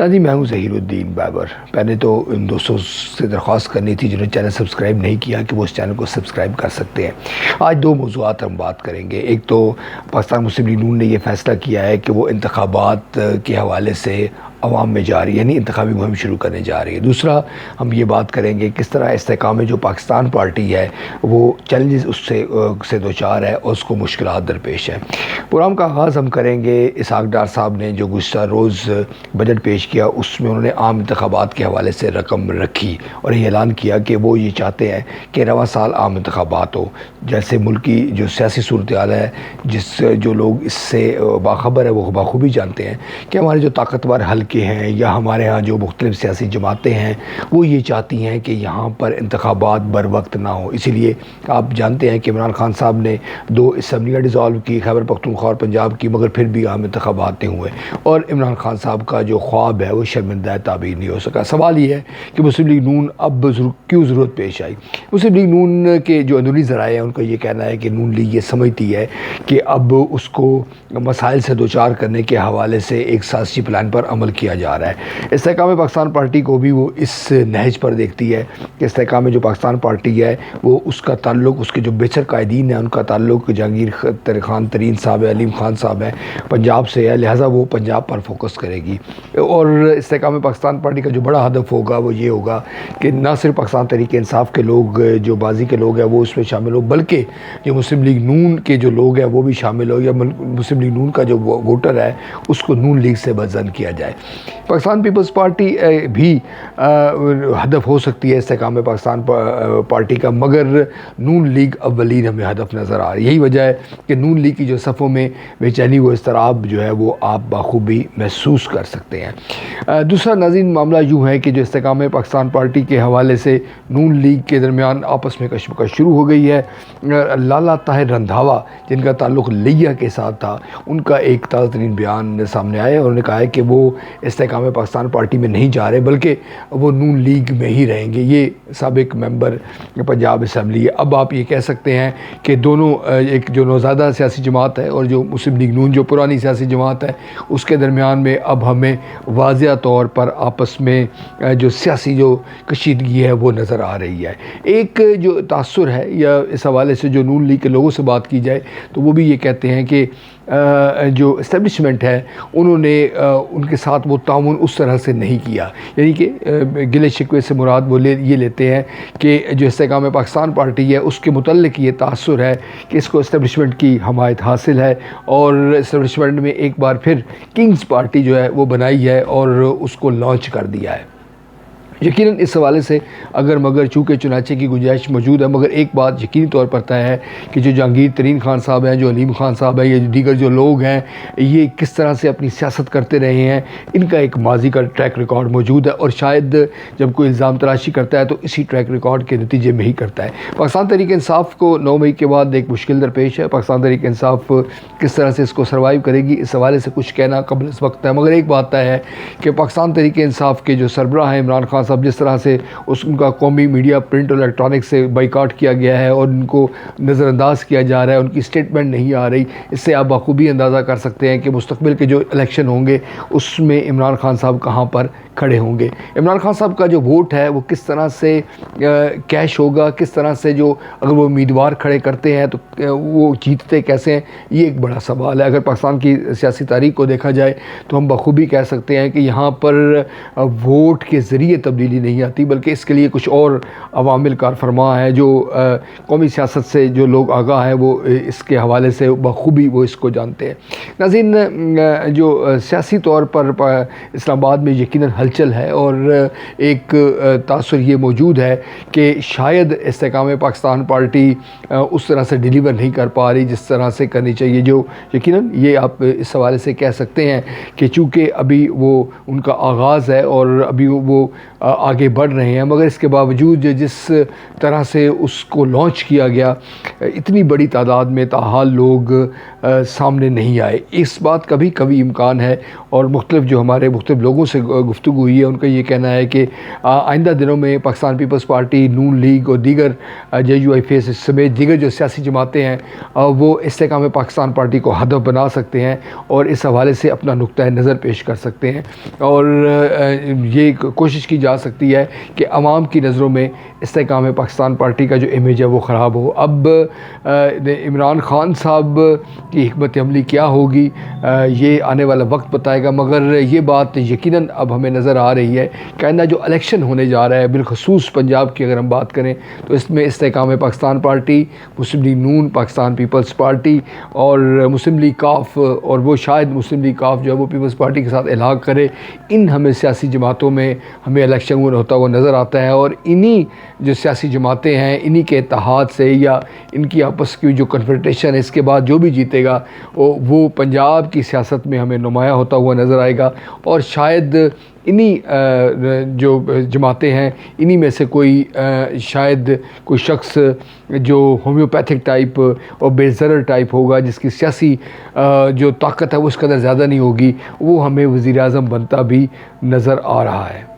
جی میں ہوں ظہیر الدین بابر۔ پہلے تو ان دوستوں سے درخواست کرنی تھی جنہوں نے چینل سبسکرائب نہیں کیا کہ وہ اس چینل کو سبسکرائب کر سکتے ہیں۔ آج دو موضوعات ہم بات کریں گے۔ ایک تو پاکستان مسلم لیگ نون نے یہ فیصلہ کیا ہے کہ وہ انتخابات کے حوالے سے عوام میں جا رہی ہے، یعنی انتخابی مہم شروع کرنے جا رہی ہے۔ دوسرا ہم یہ بات کریں گے کس طرح استحکام جو پاکستان پارٹی ہے وہ چیلنجز اس سے دوچار ہے اور اس کو مشکلات درپیش ہیں۔ پروگرام کا آغاز ہم کریں گے اسحاق ڈار صاحب نے جو گزشتہ روز بجٹ پیش کیا، اس میں انہوں نے عام انتخابات کے حوالے سے رقم رکھی اور یہ اعلان کیا کہ وہ یہ چاہتے ہیں کہ رواں سال عام انتخابات ہو۔ جیسے ملک کی جو سیاسی صورتحال ہے، جو لوگ اس سے باخبر ہے وہ بخوبی جانتے ہیں کہ ہمارے جو طاقتور حلقے ہیں یا ہمارے ہاں جو مختلف سیاسی جماعتیں ہیں وہ یہ چاہتی ہیں کہ یہاں پر انتخابات بر وقت نہ ہو۔ اسی لیے آپ جانتے ہیں کہ عمران خان صاحب نے 2 اسمبلیاں ڈیزالو کی، خیبر پختونخوا اور پنجاب کی، مگر پھر بھی عام انتخابات نہیں ہوئے اور عمران خان صاحب کا جو خواب ہے وہ شرمندہ تعبیر نہیں ہو سکا۔ سوال یہ ہے کہ مسلم لیگ نون اب کیوں ضرورت پیش آئی؟ مسلم لیگ نون کے جو اندرونی ذرائع ہیں ان کا یہ کہنا ہے کہ نون لیگ یہ سمجھتی ہے کہ اب اس کو مسائل سے دوچار کرنے کے حوالے سے ایک سیاسی پلان پر عمل کیا جا رہا ہے۔ استحکام پاکستان پارٹی کو بھی وہ اس نہج پر دیکھتی ہے کہ استحکام جو پاکستان پارٹی ہے وہ اس کا تعلق، اس کے جو بہتر قائدین ہیں ان کا تعلق جہانگیر خان ترین صاحب ہے، علیم خان صاحب ہے، پنجاب سے ہے، لہٰذا وہ پنجاب پر فوکس کرے گی۔ اور استحکام پاکستان پارٹی کا جو بڑا ہدف ہوگا وہ یہ ہوگا کہ نہ صرف پاکستان تحریک انصاف کے لوگ جو بازی کے لوگ ہیں وہ اس میں شامل ہو، بلکہ جو مسلم لیگ نون کے جو لوگ ہیں وہ بھی شامل ہو، یا مسلم لیگ نون کا جو ووٹر ہے اس کو نون لیگ سے بدظن کیا جائے۔ پاکستان پیپلز پارٹی بھی ہدف ہو سکتی ہے استحکام پاکستان پارٹی کا، مگر نون لیگ اولین ہمیں ہدف نظر آ رہی ہے۔ یہی وجہ ہے کہ نون لیگ کی جو صفوں میں بے چینی و اضطراب جو ہے وہ آپ بخوبی محسوس کر سکتے ہیں۔ دوسرا ناظرین معاملہ یوں ہے کہ جو استحکام پاکستان پارٹی کے حوالے سے نون لیگ کے درمیان آپس میں کشمکش شروع ہو گئی ہے۔ لالا طاہر رندھاوا جن کا تعلق لیا کے ساتھ تھا، ان کا ایک تازہ ترین بیان سامنے آیا، انہوں نے کہا ہے کہ وہ استحکام پاکستان پارٹی میں نہیں جا رہے بلکہ وہ نون لیگ میں ہی رہیں گے۔ یہ سابق ممبر پنجاب اسمبلی ہے۔ اب آپ یہ کہہ سکتے ہیں کہ دونوں، ایک جو نوزائیدہ سیاسی جماعت ہے اور جو مسلم لیگ نون جو پرانی سیاسی جماعت ہے، اس کے درمیان میں اب ہمیں واضح طور پر آپس میں جو سیاسی جو کشیدگی ہے وہ نظر آ رہی ہے۔ ایک جو تاثر ہے یا اس حوالے سے جو نون لیگ کے لوگوں سے بات کی جائے تو وہ بھی یہ کہتے ہیں کہ جو اسٹیبلشمنٹ ہے انہوں نے ان کے ساتھ وہ تعاون اس طرح سے نہیں کیا، یعنی کہ گلے شکوے سے مراد وہ یہ لیتے ہیں کہ جو استحکام پاکستان پارٹی ہے اس کے متعلق یہ تاثر ہے کہ اس کو اسٹیبلشمنٹ کی حمایت حاصل ہے اور اسٹیبلشمنٹ میں ایک بار پھر کنگز پارٹی جو ہے وہ بنائی ہے اور اس کو لانچ کر دیا ہے۔ یقیناً اس حوالے سے اگر مگر چونکہ چنانچہ کی گنجائش موجود ہے، مگر ایک بات یقینی طور پر طے ہے کہ جو جہانگیر ترین خان صاحب ہیں، جو علیم خان صاحب ہیں، یا دیگر جو لوگ ہیں، یہ کس طرح سے اپنی سیاست کرتے رہے ہیں، ان کا ایک ماضی کا ٹریک ریکارڈ موجود ہے اور شاید جب کوئی الزام تراشی کرتا ہے تو اسی ٹریک ریکارڈ کے نتیجے میں ہی کرتا ہے۔ پاکستان تحریک انصاف کو 9 مئی کے بعد ایک مشکل درپیش ہے۔ پاکستان تحریک انصاف کس طرح سے اس کو سروائیو کرے گی، اس حوالے سے کچھ کہنا قبل اس وقت ہے، مگر ایک بات طے ہے کہ پاکستان تحریک انصاف کے جو سربراہ ہیں عمران خان صاحب، جس طرح سے ان کا قومی میڈیا پرنٹ اور الیکٹرانک سے بائیکاٹ کیا گیا ہے اور ان کو نظر انداز کیا جا رہا ہے، ان کی سٹیٹمنٹ نہیں آ رہی، اس سے آپ بخوبی اندازہ کر سکتے ہیں کہ مستقبل کے جو الیکشن ہوں گے اس میں عمران خان صاحب کہاں پر کھڑے ہوں گے۔ عمران خان صاحب کا جو ووٹ ہے وہ کس طرح سے کیش ہوگا، کس طرح سے جو اگر وہ امیدوار کھڑے کرتے ہیں تو وہ جیتتے کیسے ہیں، یہ ایک بڑا سوال ہے۔ اگر پاکستان کی سیاسی تاریخ کو دیکھا جائے تو ہم بخوبی کہہ سکتے ہیں کہ یہاں پر ووٹ کے ذریعے تبدیلی نہیں آتی بلکہ اس کے لیے کچھ اور عوامل کار فرما ہے۔ جو قومی سیاست سے جو لوگ آگاہ ہیں وہ اس کے حوالے سے بخوبی وہ اس کو جانتے ہیں۔ ناظرین، جو سیاسی طور پر اسلام آباد میں یقیناً ہلچل ہے اور ایک تاثر یہ موجود ہے کہ شاید استحکام پاکستان پارٹی اس طرح سے ڈیلیور نہیں کر پا رہی جس طرح سے کرنی چاہیے۔ جو یقیناً یہ آپ اس حوالے سے کہہ سکتے ہیں کہ چونکہ ابھی وہ ان کا آغاز ہے اور ابھی وہ آگے بڑھ رہے ہیں، مگر اس کے باوجود جس طرح سے اس کو لانچ کیا گیا اتنی بڑی تعداد میں تاحال لوگ سامنے نہیں آئے۔ اس بات کا بھی کبھی امکان ہے، اور مختلف جو ہمارے مختلف لوگوں سے گفتگو ہوئی ہے ان کا یہ کہنا ہے کہ آئندہ دنوں میں پاکستان پیپلز پارٹی، نون لیگ اور دیگر JUIF سمیت دیگر جو سیاسی جماعتیں ہیں وہ استحکام پاکستان پارٹی کو ہدف بنا سکتے ہیں اور اس حوالے سے اپنا نقطہ نظر پیش کر سکتے ہیں، اور یہ کوشش کی جا سکتی ہے کہ عوام کی نظروں میں استحکام پاکستان پارٹی کا جو امیج ہے وہ خراب ہو۔ اب عمران خان صاحب کی حکمت عملی کیا ہوگی یہ آنے والا وقت بتائے گا، مگر یہ بات یقیناً اب ہمیں نظر آ رہی ہے کہ آئندہ جو الیکشن ہونے جا رہا ہے، بالخصوص پنجاب کی اگر ہم بات کریں تو اس میں استحکام پاکستان پارٹی، مسلم لیگ نون، پاکستان پیپلز پارٹی اور مسلم لیگ کاف، اور وہ شاید مسلم لیگ کاف جو ہے وہ پیپلز پارٹی کے ساتھ الحاق کرے، ان ہمیں سیاسی جماعتوں میں ہمیں الیکشن ہوتا ہوا نظر آتا ہے، اور انہی جو سیاسی جماعتیں ہیں انہی کے اتحاد سے یا ان کی آپس کی جو کنفرنٹیشن ہے اس کے بعد جو بھی جیتے گا وہ پنجاب کی سیاست میں ہمیں نمایاں ہوتا ہوا نظر آئے گا، اور شاید انہی جو جماعتیں ہیں انہی میں سے کوئی شاید کوئی شخص جو ہومیوپیتھک ٹائپ اور بے ضرر ٹائپ ہوگا، جس کی سیاسی جو طاقت ہے وہ اس قدر زیادہ نہیں ہوگی، وہ ہمیں وزیر اعظم بنتا بھی نظر آ رہا ہے۔